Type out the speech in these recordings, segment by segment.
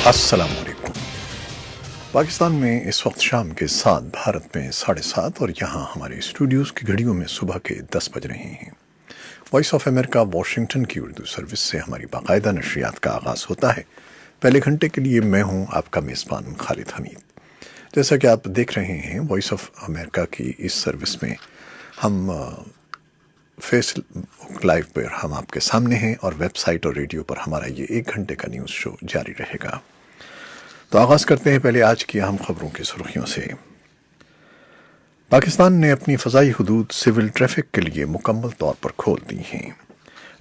अस्सलाम वालेकुम। पाकिस्तान में इस वक्त शाम के 7, भारत में 7:30 और यहाँ हमारे स्टूडियोज़ की घड़ियों में सुबह के 10 बज रहे हैं। वॉइस ऑफ अमेरिका वाशिंगटन की उर्दू सर्विस से हमारी बाकायदा नशरियात का आगाज़ होता है। पहले घंटे के लिए मैं हूँ आपका मेज़बान खालिद हमीद। जैसा कि आप देख रहे हैं, वॉइस ऑफ अमेरिका की इस सर्विस में हम फेसबुक लाइव पर हम आपके सामने हैं और वेबसाइट और रेडियो पर हमारा ये 1 घंटे का न्यूज़ शो जारी रहेगा। तो आगाज़ करते हैं पहले आज की अहम खबरों की सुर्खियों से। पाकिस्तान ने अपनी फ़ज़ाई हुदूद सिविल ट्रैफिक के लिए मुकम्मल तौर पर खोल दी हैं।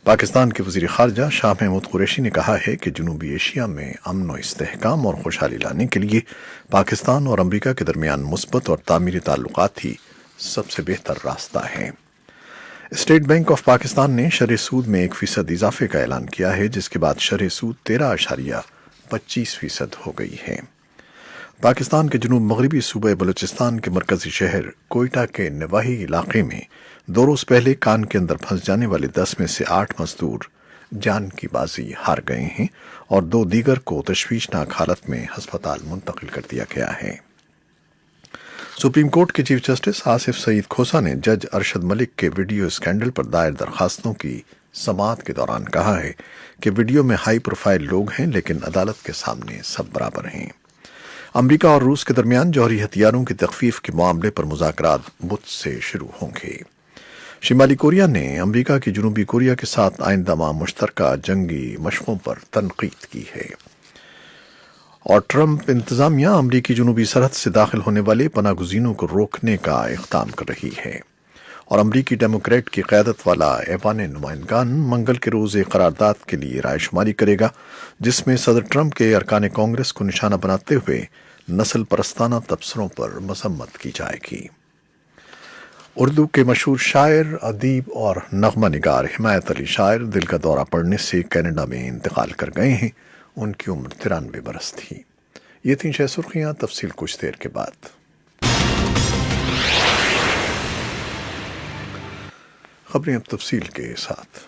पाकिस्तान के वज़ीर ख़ारजा शाह महमूद कुरैशी ने कहा है कि जनूबी एशिया में अमन व इस्तेहकाम और खुशहाली लाने के लिए पाकिस्तान और अमरीका के दरमियान मुस्बत और तामीरी ताल्लुकात ही सबसे बेहतर रास्ता है। स्टेट बैंक ऑफ पाकिस्तान ने शरह सूद में 1% इजाफे का ऐलान किया है, जिसके बाद शरह सूद 13.25% हो गई है। पाकिस्तान के जनूब मगरबी सूबे बलूचिस्तान के मरकजी शहर कोयटा के नवाही इलाके में 2 रोज़ पहले कान के अंदर फंस जाने वाले 10 में से 8 मजदूर जान की बाजी हार गए हैं और 2 दीगर को तशवीशनाक हालत में हस्पताल मुंतकिल कर दिया गया है। सुप्रीम कोर्ट के चीफ जस्टिस आसिफ सईद खोसा ने जज अरशद मलिक के वीडियो स्कैंडल पर दायर दरखास्तों की समाअत के दौरान कहा है कि वीडियो में हाई प्रोफाइल लोग हैं, लेकिन अदालत के सामने सब बराबर हैं। अमरीका और रूस के दरमियान जौहरी हथियारों की तखफीफ के मामले पर मुज़ाकरात बुध से शुरू होंगे। शिमाली कोरिया ने अमरीका की जनूबी कोरिया के साथ आइंदा माह मुश्तरका जंगी मशकों पर तनकीद की है। और ट्रंप इंतजामिया अमरीकी जनूबी सरहद से दाखिल होने वाले पनागुज़ीनों को रोकने का इक़दाम कर रही है। और अमरीकी डेमोक्रेट की क़यादत वाला ऐवान नुमाइंदगान मंगल के रोज़ एक करारदाद के लिए रायशुमारी करेगा, जिसमें सदर ट्रंप के अरकान कांग्रेस को निशाना बनाते हुए नस्ल परस्ताना तबसरों पर मजम्मत की जाएगी। उर्दू के मशहूर शायर, अदीब और नग़मा निगार हिमायत अली शायर दिल का दौरा पड़ने से कनाडा में इंतकाल कर गए हैं। उनकी उम्र 93 बरस थी। ये थी 6 सुर्खियां, तफसील कुछ देर के बाद। खबरें अब तफसील के साथ।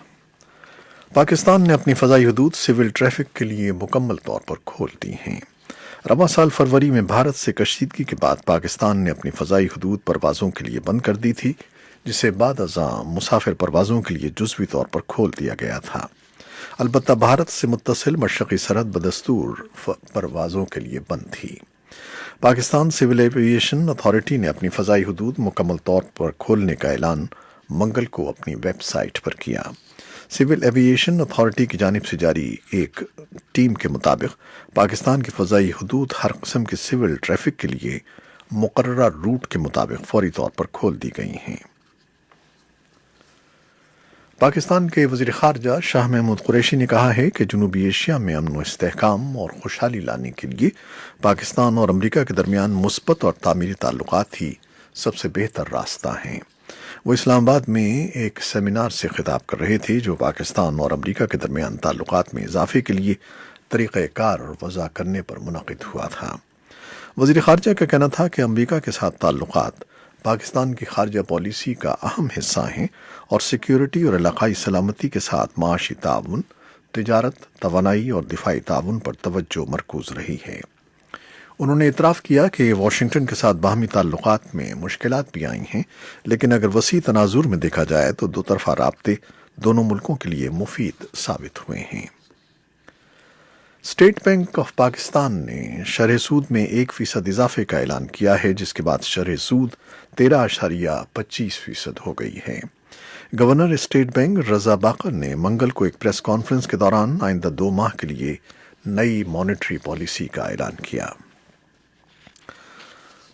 पाकिस्तान ने अपनी फ़ज़ाई हुदूद सिविल ट्रैफिक के लिए मुकम्मल तौर पर खोल दी हैं। रवां साल फरवरी में भारत से कशीदगी के बाद पाकिस्तान ने अपनी फ़ज़ाई हुदूद परवाज़ों के लिए बंद कर दी थी, जिसे बाद अज़ां मुसाफिर परवाज़ों के लिए जुज़वी तौर पर खोल दिया गया था। अलबत्ता भारत से मुत्तसिल मशरक़ी सरहद बदस्तूर परवाज़ों के लिए बंद थी। पाकिस्तान सिविल एविएशन अथॉरिटी ने अपनी फ़ज़ाई हुदूद मुकम्मल तौर पर खोलने का ऐलान मंगल को अपनी वेबसाइट पर किया। सिविल एविएशन अथॉरिटी की जानिब से जारी एक टीम के मुताबिक पाकिस्तान की फ़ज़ाई हुदूद हर किस्म के सिविल ट्रैफिक के लिए मुकर्ररा रूट के मुताबिक फौरी तौर पर खोल दी गई हैं। पाकिस्तान के वज़ीर ख़ारजा शाह महमूद कुरैशी ने कहा है कि जनूबी एशिया में अमन व इस्तेहकाम और खुशहाली लाने के लिए पाकिस्तान और अमरीका के दरमियान मुस्बत और तामीरी ताल्लुकात ही सबसे बेहतर रास्ता हैं। वो इस्लामाबाद में एक सेमिनार से खिताब कर रहे थे, जो पाकिस्तान और अमरीका के दरमियान ताल्लुकात में इजाफे के लिए तरीक़ाकार वज़ा करने पर मुनक़िद हुआ था। वज़ीर ख़ारजा का कहना था कि अमरीका के साथ ताल्लुकात पाकिस्तान की खारजा पॉलिसी का अहम हिस्सा हैं और सिक्योरिटी और इलाक़ाई सलामती के साथ माशी ताउन, तिजारत, तवानाई और दिफाई ताउन पर तवज्जो मरकूज़ रही है। उन्होंने इतराफ़ किया कि वाशिंगटन के साथ बाहमी ताल्लुकात में मुश्किलात भी आई हैं, लेकिन अगर वसी तनाजुर में देखा जाए तो दो तरफ़ा राब्ते दोनों मुल्कों के लिए मुफीद साबित हुए हैं। स्टेट बैंक ऑफ पाकिस्तान ने शरह सूद में 1% इजाफे का ऐलान किया है, जिसके बाद शरह सूद 13.25% हो गई है। गवर्नर स्टेट बैंक रजा बाकर ने मंगल को एक प्रेस कॉन्फ्रेंस के दौरान आइंदा 2 माह के लिए नई मॉनेटरी पॉलिसी का ऐलान किया।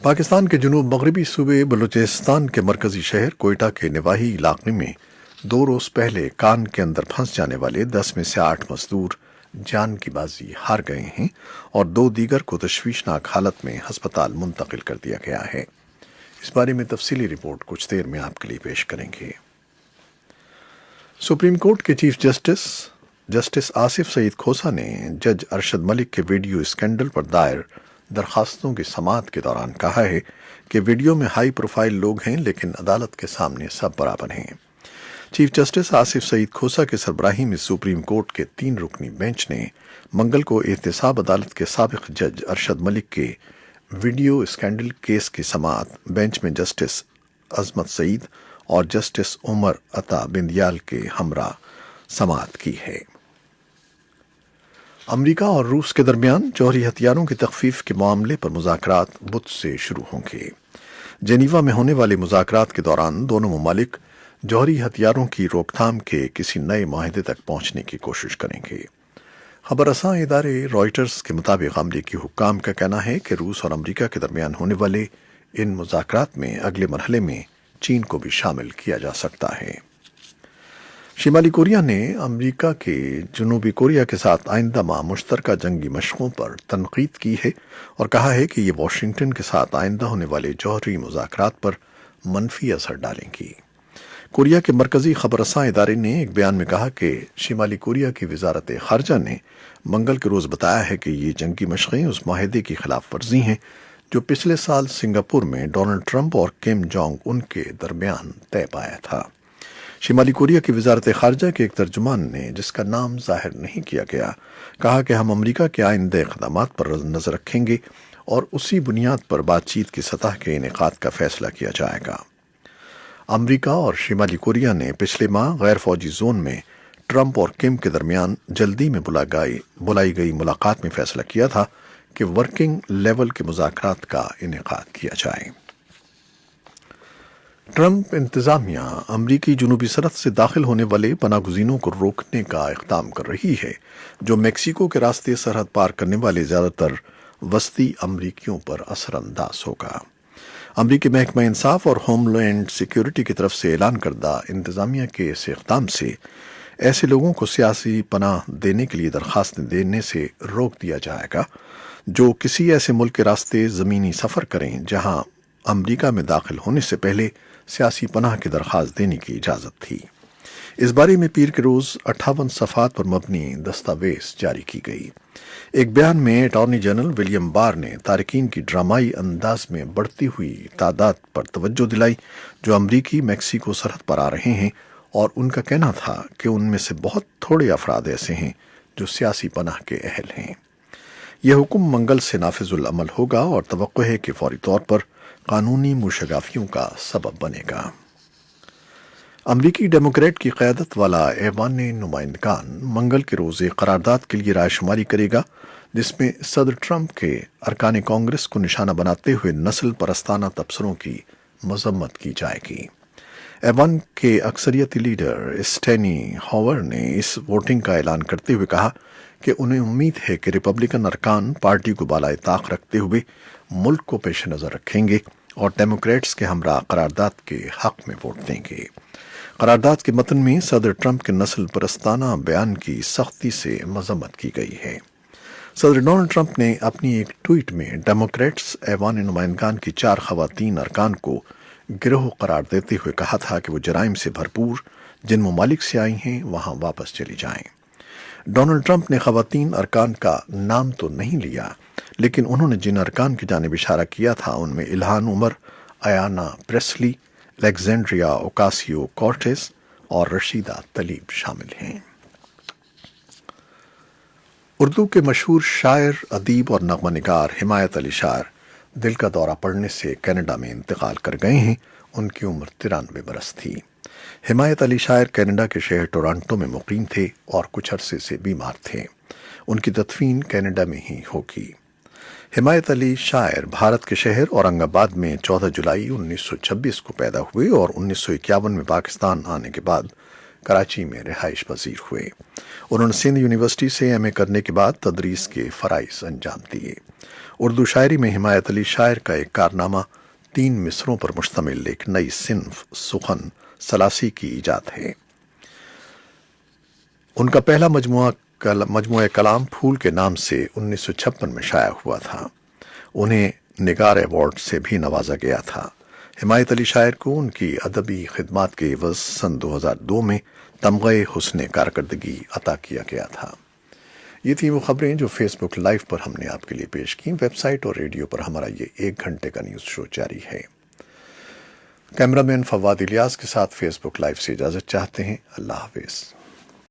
पाकिस्तान के जनूब मगरबी सूबे बलूचिस्तान के मरकजी शहर कोयटा के नवाही इलाके में 2 रोज़ पहले कान के अंदर फंस जाने वाले 10 में से 8 मजदूर जान की बाजी हार गए हैं और 2 दीगर को तशवीशनाक हालत में हस्पताल मुंतकिल कर दिया गया है। इस बारे में तफसीली रिपोर्ट कुछ देर में आपके लिए पेश करेंगे। सुप्रीम कोर्ट के चीफ जस्टिस आसिफ सईद खोसा ने जज अरशद मलिक के वीडियो स्कैंडल पर दायर दरखास्तों की समाअत के दौरान कहा है कि वीडियो में हाई प्रोफाइल लोग हैं, लेकिन अदालत के सामने सब बराबर हैं। چیف جسٹس آصف سعید کھوسا کی سربراہی میں سپریم کورٹ کے 3 رکنی بینچ نے منگل کو احتساب عدالت کے سابق جج ارشد ملک کے ویڈیو اسکینڈل کیس کی سماعت بینچ میں جسٹس عظمت سعید اور جسٹس عمر عطا بندیال کے ہمراہ سماعت کی ہے۔ امریکہ اور روس کے درمیان جوہری ہتھیاروں کی تخفیف کے معاملے پر مذاکرات بدھ سے شروع ہوں گے۔ جنیوا میں ہونے والے مذاکرات کے دوران دونوں ممالک جوہری ہتھیاروں کی روک تھام کے کسی نئے معاہدے تک پہنچنے کی کوشش کریں گے۔ خبر رساں ادارے رائٹرز کے مطابق امریکی حکام کا کہنا ہے کہ روس اور امریکہ کے درمیان ہونے والے ان مذاکرات میں اگلے مرحلے میں چین کو بھی شامل کیا جا سکتا ہے۔ شمالی کوریا نے امریکہ کے جنوبی کوریا کے ساتھ آئندہ ماہ مشترکہ جنگی مشقوں پر تنقید کی ہے اور کہا ہے کہ یہ واشنگٹن کے ساتھ آئندہ ہونے والے جوہری مذاکرات پر منفی اثر ڈالیں گی۔ کوریا کے مرکزی خبر رساں ادارے نے ایک بیان میں کہا کہ شمالی کوریا کی وزارت خارجہ نے منگل کے روز بتایا ہے کہ یہ جنگی مشقیں اس معاہدے کی خلاف ورزی ہیں جو پچھلے سال سنگاپور میں ڈونلڈ ٹرمپ اور کم جونگ ان کے درمیان طے پایا تھا۔ شمالی کوریا کی وزارت خارجہ کے ایک ترجمان نے، جس کا نام ظاہر نہیں کیا گیا، کہا کہ ہم امریکہ کے آئندہ اقدامات پر نظر رکھیں گے اور اسی بنیاد پر بات چیت کی سطح کے انعقاد کا فیصلہ کیا جائے گا۔ امریکہ اور شمالی کوریا نے پچھلے ماہ غیر فوجی زون میں ٹرمپ اور کم کے درمیان جلدی میں بلائی گئی ملاقات میں فیصلہ کیا تھا کہ ورکنگ لیول کے مذاکرات کا انعقاد کیا جائے۔ ٹرمپ انتظامیہ امریکی جنوبی سرحد سے داخل ہونے والے پناہ گزینوں کو روکنے کا اقدام کر رہی ہے، جو میکسیکو کے راستے سرحد پار کرنے والے زیادہ تر وسطی امریکیوں پر اثر انداز ہوگا۔ امریکی محکمہ انصاف اور ہوم لینڈ سیکیورٹی کی طرف سے اعلان کردہ انتظامیہ کے اس اقدام سے ایسے لوگوں کو سیاسی پناہ دینے کے لیے درخواستیں دینے سے روک دیا جائے گا جو کسی ایسے ملک کے راستے زمینی سفر کریں جہاں امریکہ میں داخل ہونے سے پہلے سیاسی پناہ کی درخواست دینے کی اجازت تھی۔ اس بارے میں پیر کے روز 58 صفحات پر مبنی دستاویز جاری کی گئی۔ ایک بیان میں اٹارنی جنرل ولیم بار نے تارکین کی ڈرامائی انداز میں بڑھتی ہوئی تعداد پر توجہ دلائی جو امریکی میکسیکو سرحد پر آ رہے ہیں، اور ان کا کہنا تھا کہ ان میں سے بہت تھوڑے افراد ایسے ہیں جو سیاسی پناہ کے اہل ہیں۔ یہ حکم منگل سے نافذ العمل ہوگا اور توقع ہے کہ فوری طور پر قانونی موشگافیوں کا سبب بنے گا۔ امریکی ڈیموکریٹ کی قیادت والا ایوان نمائندگان منگل کے روز ایک قرارداد کے لیے رائے شماری کرے گا جس میں صدر ٹرمپ کے ارکان کانگریس کو نشانہ بناتے ہوئے نسل پرستانہ تبصروں کی مذمت کی جائے گی۔ ایوان کے اکثریتی لیڈر اسٹینی ہاور نے اس ووٹنگ کا اعلان کرتے ہوئے کہا کہ انہیں امید ہے کہ ریپبلکن ارکان پارٹی کو بالائے طاق رکھتے ہوئے ملک کو پیش نظر رکھیں گے اور ڈیموکریٹس کے ہمراہ قرارداد کے حق میں ووٹ دیں گے۔ قرارداد کے متن میں صدر ٹرمپ کے نسل پرستانہ بیان کی سختی سے مذمت کی گئی ہے۔ صدر ڈونلڈ ٹرمپ نے اپنی ایک ٹویٹ میں ڈیموکریٹس ایوان نمائندگان کی 4 خواتین ارکان کو گروہ قرار دیتے ہوئے کہا تھا کہ وہ جرائم سے بھرپور جن ممالک سے آئی ہیں وہاں واپس چلی جائیں۔ ڈونلڈ ٹرمپ نے خواتین ارکان کا نام تو نہیں لیا، لیکن انہوں نے جن ارکان کی جانب اشارہ کیا تھا ان میں الہان عمر، ایانا پریسلی، الیگزینڈریا اوکاسیو کورٹیز اور رشیدہ تلیب شامل ہیں۔ اردو کے مشہور شاعر، ادیب اور نغمہ نگار حمایت علی شاعر دل کا دورہ پڑنے سے کینیڈا میں انتقال کر گئے ہیں۔ ان کی عمر 93 برس تھی۔ حمایت علی شاعر کینیڈا کے شہر ٹورانٹو میں مقیم تھے اور کچھ عرصے سے بیمار تھے۔ ان کی تدفین کینیڈا میں ہی ہوگی۔ حمایت علی شاعر بھارت کے شہر اورنگ آباد میں 14 جولائی 1926 کو پیدا ہوئے اور 1951 میں پاکستان آنے کے بعد کراچی میں رہائش پذیر ہوئے۔ انہوں نے سندھ یونیورسٹی سے ایم اے کرنے کے بعد تدریس کے فرائض انجام دیے۔ اردو شاعری میں حمایت علی شاعر کا ایک کارنامہ 3 مصروں پر مشتمل ایک نئی صنف سخن سلاسی کی ایجاد ہے۔ ان کا پہلا مجموعہ کلام پھول کے نام سے 1956 میں شائع ہوا تھا۔ انہیں نگار ایوارڈ سے بھی نوازا گیا تھا۔ حمایت علی شاعر کو ان کی ادبی خدمات کے عوض سن 2002 میں تمغہ حسن کارکردگی عطا کیا گیا تھا۔ یہ تھی وہ خبریں جو فیس بک لائیو پر ہم نے آپ کے لیے پیش کی۔ ویب سائٹ اور ریڈیو پر ہمارا یہ 1 گھنٹے کا نیوز شو جاری ہے۔ کیمرہ مین فواد الیاس کے ساتھ فیس بک لائیو سے اجازت چاہتے ہیں۔ اللہ حافظ۔